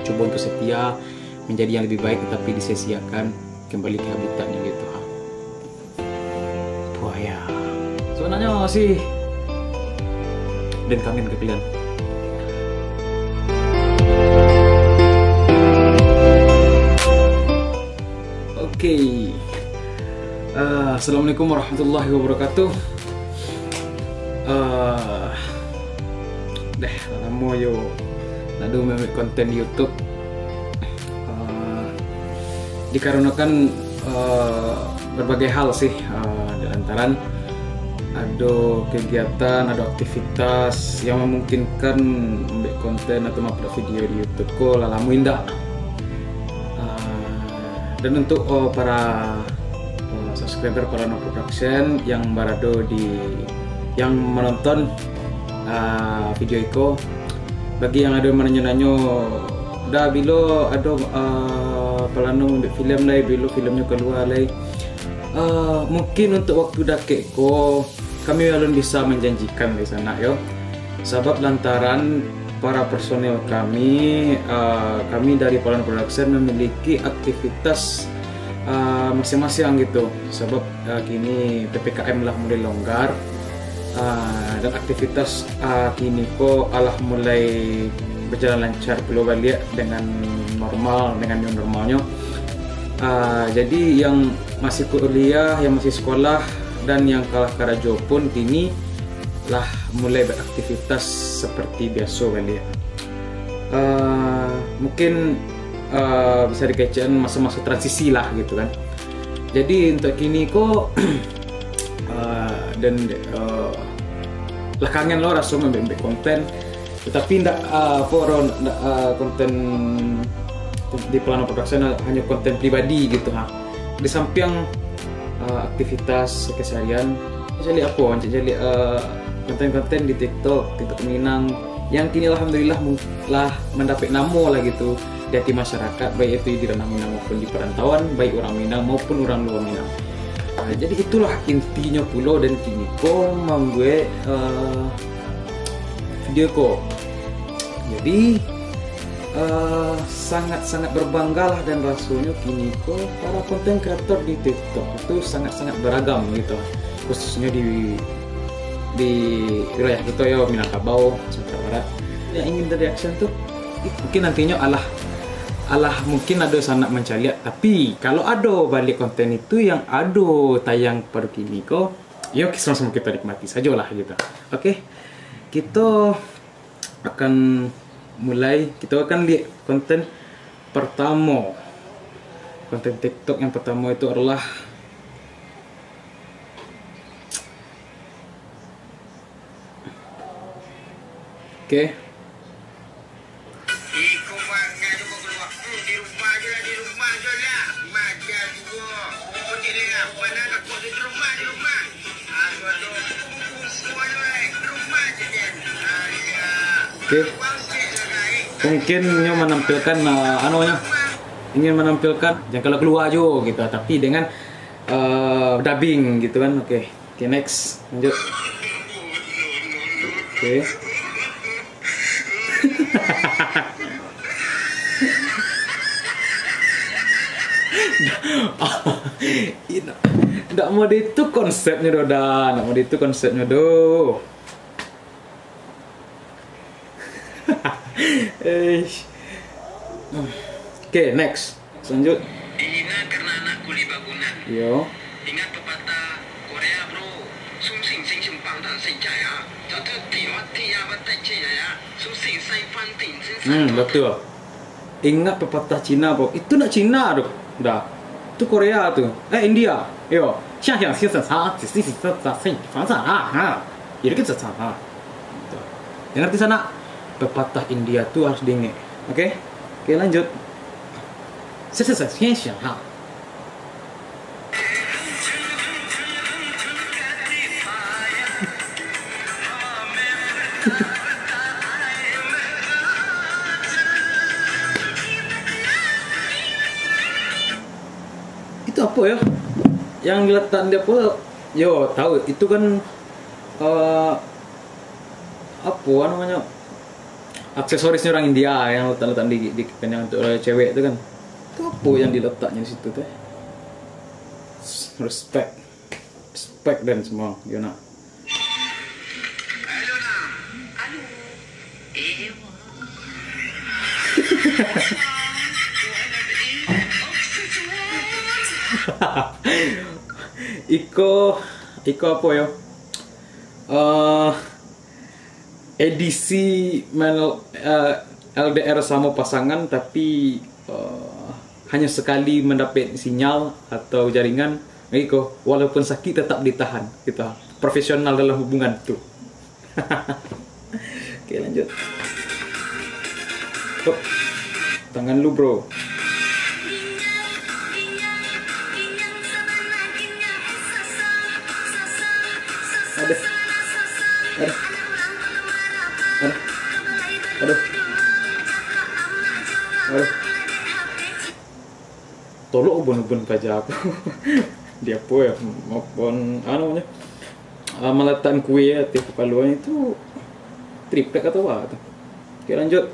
Coba untuk setia menjadi yang lebih baik, tetapi disia-siakan kembali ke habitatnya gitu. Buaya. Sebenarnya sih dan kangen ke kalian. Oke. Assalamualaikum warahmatullahi wabarakatuh. Lama yo nak membuat konten YouTube dikarenakan berbagai hal sih, di antaran ada kegiatan, ada aktivitas yang memungkinkan membuat konten atau membuat video di YouTube ko lalamu indah. Dan untuk para subscriber Palano Production yang berada yang menonton video itu, bagi yang ada menanya-nanya dah bila ada Palano membuat film lai, bila filmnya keluar lai, mungkin untuk waktu dakik ko kami belum bisa menjanjikan di sana yo, sebab lantaran para personel kami dari Palano Production memiliki aktivitas masing-masing gitu, sebab kini PPKM lah mulai longgar, dan aktivitas kini kok alah mulai berjalan lancar, belum balik dengan normal, dengan new normalnya. Jadi yang masih kuliah, yang masih sekolah, dan yang kalah karajo pun kini lah mulai beraktivitas seperti biasa balik. Mungkin bisa dikaitkan masa-masa transisi lah gitu kan. Jadi untuk kini kok dan lah kangen lo rasa membuat konten, tetapi ndak konten di Palano Production hanya konten pribadi gitu ha. Di samping aktivitas keseharian, jadi apa? Jadi konten-konten di TikTok Minang yang kini alhamdulillah lah mendapat nama lah gitu di hati masyarakat, baik itu di ranah Minang maupun di perantauan, baik orang Minang maupun orang luar Minang. Jadi itulah intinya pulau, dan kini ko membuat video ko. Jadi sangat-sangat berbanggalah, dan rasanya kini ko para konten kreator di TikTok itu sangat-sangat beragam gitu, khususnya di wilayah kita ya, Minangkabau, Sumatera Barat. Yang ingin reaction tuh mungkin nantinya alah mungkin ada sanak mencaliat, tapi kalau ada balik konten itu yang ada tayang pada kini ko, yuk sama-sama kita nikmati sajalah gitu. Oke, kita akan mulai, kita akan lihat konten pertama. Konten TikTok yang pertama itu adalah mungkin menampilkan ingin menampilkan yang kalau keluar aja gitu, tapi dengan dubbing gitu kan. Oke, next lanjut. Nggak mau itu konsepnya doda, nggak mau itu konsepnya do. Oke, next. Lanjut. Diingat karena anak kuli bangunan. Yo. Ingat pepatah Korea bro. Sung sing sing sung pang dan sing jaya. Jatuh tiwa tiya batai cina ya. Sung sing sai fan ting sing. Betul. Ingat pepatah Cina bro. Itu nak Cina tuh. Dah. Itu Korea tuh. India. Yo. Xiang xiang xiang sa si si si sa sing fan sa ha. Ini kita sa. Yang ngerti sana? Pepatah India tuh harus diingat. Oke, lanjut. Itu apa ya? Yang letak dia apa? Yo, tahu itu kan apa namanya? aksesorisnya orang India yang letak-letak di yang untuk cewek itu kan. Itu apa yang diletaknya di situ teh? Respect dan semua, Yona. Halo nak. Halo. Iko apa ya? Edisi LDR sama pasangan tapi hanya sekali mendapat sinyal atau jaringan, Iko walaupun sakit tetap ditahan, kita profesional dalam hubungan itu. Oke, lanjut. Oh, tangan lu bro. Aduh. Tolong ubun-ubun aja aku. Dia apa ya? Maupun namanya meletakkan kue ya, tiap paluan itu triplek atau apa? Oke, lanjut.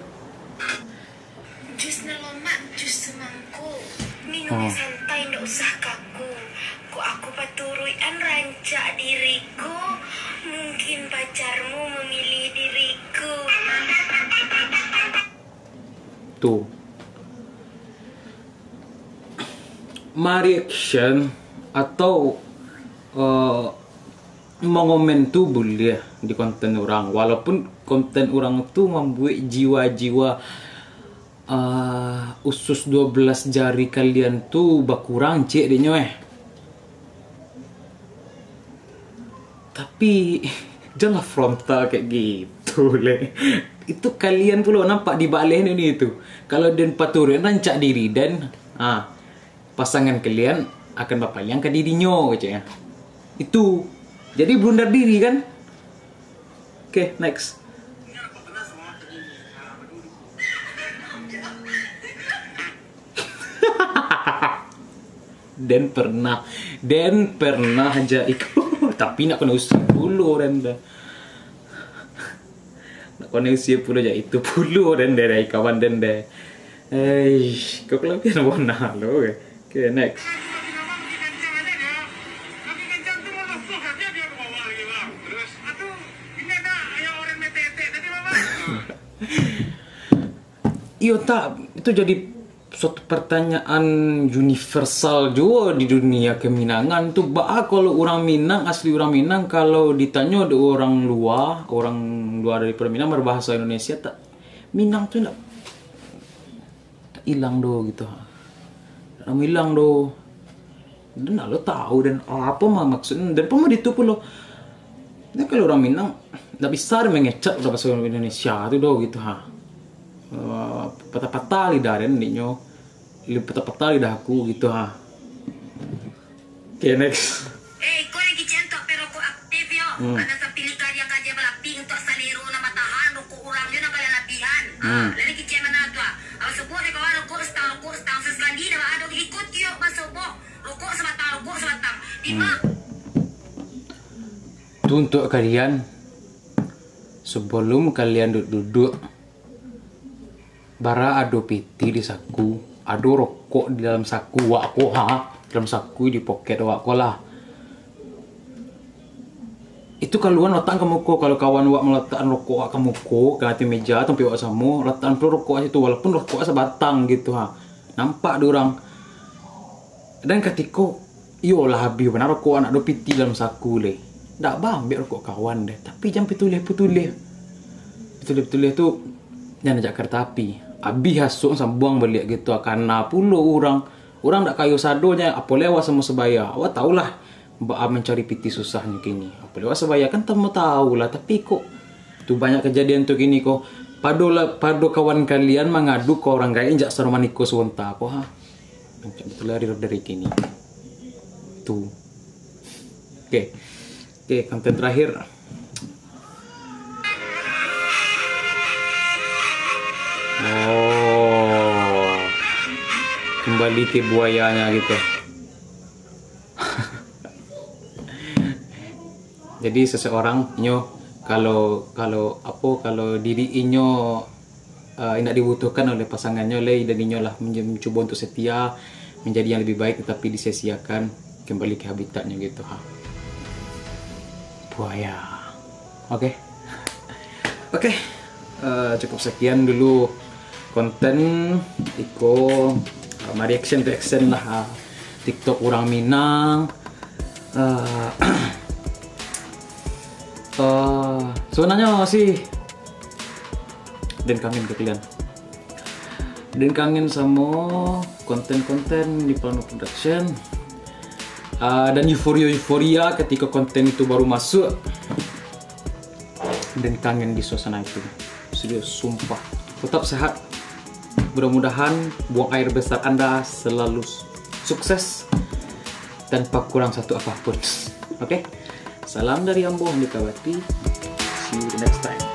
Jus nalomak, jus semangku. Minum santai, ndak usah kaku. Ku aku paturuian rancak diriku. Mungkin pacarmu memilih diriku. Tuh. Reaction atau mengomen tuh boleh di konten orang, walaupun konten orang tuh membuat jiwa-jiwa usus 12 jari kalian tuh berkurang cek deh tapi jangan frontal kayak gitu leh. Itu kalian pula nampak di balik ini itu kalau dan paturin rancak diri dan pasangan kalian akan berpaling ke dirinya aja ya. Itu jadi blunder diri kan. Oke, next. Dan pernah aja ikut tapi nak kena usia puluh renda. Nak kena usia puluh aja itu puluh renda dari kawan renda. Kau kelebihan warna lo. Oke, next. Iya tak, itu jadi suatu pertanyaan universal juga di dunia keminangan tuh. Kalau orang Minang, asli orang Minang, kalau ditanya ada orang luar dari Minang berbahasa Indonesia, tak Minang tuh tak hilang do gitu. Tak hilang do. Dan lo tahu dan apa maksudnya dan pemah itu pula. Dan kalau orang Minang tak bisa mengecek bahasa Indonesia tuh do gitu patah-patah lidah dan ninyo patah-patah lidah aku gitu Oke, next. Kau lagi centok pero kau aktif yo. Ada sa pilih karya kaja balaping untuk saliro na matahan roko orang yun ang kalalabihan. Lagi kicem na to. Ang subo ni kawan roko stang sa skandi na adong ikot yo masubo. Roko sa batang. Di ba? Itu untuk kalian sebelum kalian duduk bara ado piti di saku, ado rokok di dalam saku wako dalam saku di poket wako lah. Itu kaluan letak ke muko, kalau kawan wak meletakkan rokok wak ke muko ke atas meja tempat wak samu, letakkan pula rokok itu walaupun rokok sebatang gitu nampak dorang. Dan ketika yolah habis benar rokok anak do piti dalam saku le. Ndak ambil rokok kawan deh, tapi jam pitulih tu jangan ajak kereta api. Abi hasuk sambuang balik gitu karena puluh orang tak kayu sadonya apa lewat sama sebaya. Awak tahulah mencari piti susahnya kini. Apa lewat sebaya kan tamu tahulah, tapi kok tu banyak kejadian tu kini kok pado kawan kalian mengadu ke orang lain jak seromaniko sewentak kok betul dari kini. Tu. Oke, konten terakhir. Kembali ke buayanya gitu. Jadi seseorang kalau diri inyo tidak dibutuhkan oleh pasangannya, oleh dirinya lah mencoba untuk setia menjadi yang lebih baik, tetapi disia-siakan kembali ke habitatnya gitu. Buaya. Oke. Cukup sekian dulu konten Iko reaction lah TikTok orang Minang. Sebenarnya sih dan kangen ke kalian, dan kangen sama konten-konten di Plano Production, dan euforia ketika konten itu baru masuk, dan kangen di suasana itu. Serius, sumpah. Tetap sehat, mudah-mudahan buang air besar Anda selalu sukses tanpa kurang satu apapun. Oke? Salam dari Ambo Handikawati. See you next time.